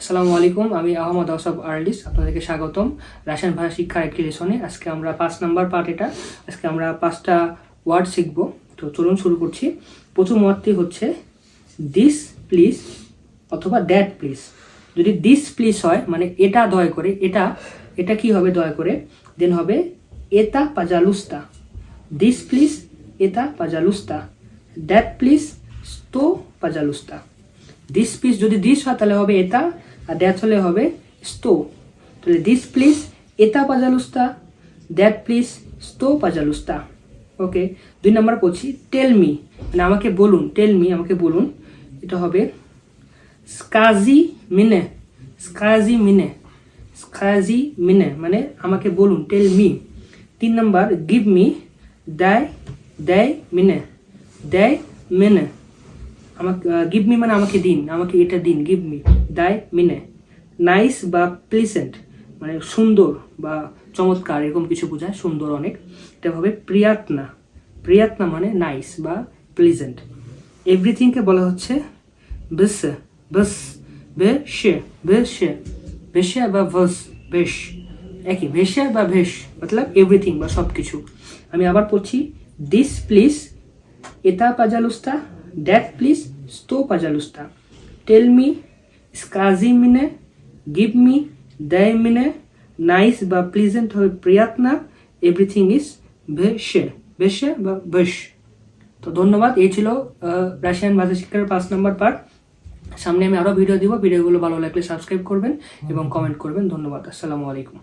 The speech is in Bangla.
আসসালামু আলাইকুম, আমি আহমদ আসাফ আরলিস। আপনাদেরকে স্বাগতম রাশিয়ান ভাষা শিক্ষার একটি লেসনে। আজকে আমরা 5 নাম্বার পার্ট এটা। আজকে আমরা 5টা ওয়ার্ড শিখব। তো চলুন শুরু করছি। প্রথম ওয়ার্ডটি হচ্ছে দিস প্লিজ অথবা দ্যাট প্লিজ। যদি দিস প্লিজ হয় মানে এটা দয়া করে, এটা কি হবে দয়া করে, দেন হবে এটা পাজালুস্তা। দিস প্লিজ এটা পাজালুস্তা, দ্যাট প্লিজ স্তো পাজালুস্তা। দিস প্লিজ যদি দিস হয় তাহলে হবে এটা, আর দ্যাট হলে হবে স্তো। তাহলে দিস প্লিজ এটা পাজালুস্তা, দ্যাট প্লিজ স্তো পাজালুস্তা। ওকে, 2 নম্বর পড়ছি টেল মি, মানে আমাকে বলুন। টেল মি আমাকে বলুন, এটা হবে স্কাজি মিনে। স্কাজি মিনে, স্কাজি মিনে মানে আমাকে বলুন, টেল মি। 3 নম্বর গিভ মি, দেয় দেয় মিনে, দেয় মিনে। আমাকে গিভ মি মানে আমাকে দিন, আমাকে এটা দিন, গিভ মি। দায় মিনে। নাইস বা প্লিজেন্ট মানে সুন্দর বা চমৎকার এরকম কিছু বোঝায়, সুন্দর অনেক। এটা হবে প্রিয়াতনা। প্রিয়াতনা মানে নাইস বা প্লিজেন্ট। এভরিথিংকে বলা হচ্ছে বেশ, বেশ, বেশে, বেশে, বেশে বা ভস, বেশ একই, ভেসে বা ভেস মতলব এভরিথিং বা সব কিছু। আমি আবার পড়ছি দিস প্লিজ এটা পাজালুস্তা, দ্যাট প্লিজ স্তো পাজালুস্তা। টেল মি, স্কাজি মিনে, গিভ মি, দেয় মিনে। নাইস বা প্লিজেন্ট হবে প্রিয়াতনা, এভরিথিং ইজ ভেসে, ভেসে বা বেশ। তো ধন্যবাদ। এই ছিল রাশিয়ান ভাষা শিক্ষার 5 নম্বর পার্ট। সামনে আমি আরও ভিডিও দিব। ভিডিওগুলো ভালো লাগলে সাবস্ক্রাইব করবেন এবং কমেন্ট করবেন। ধন্যবাদ। আসসালামু আলাইকুম।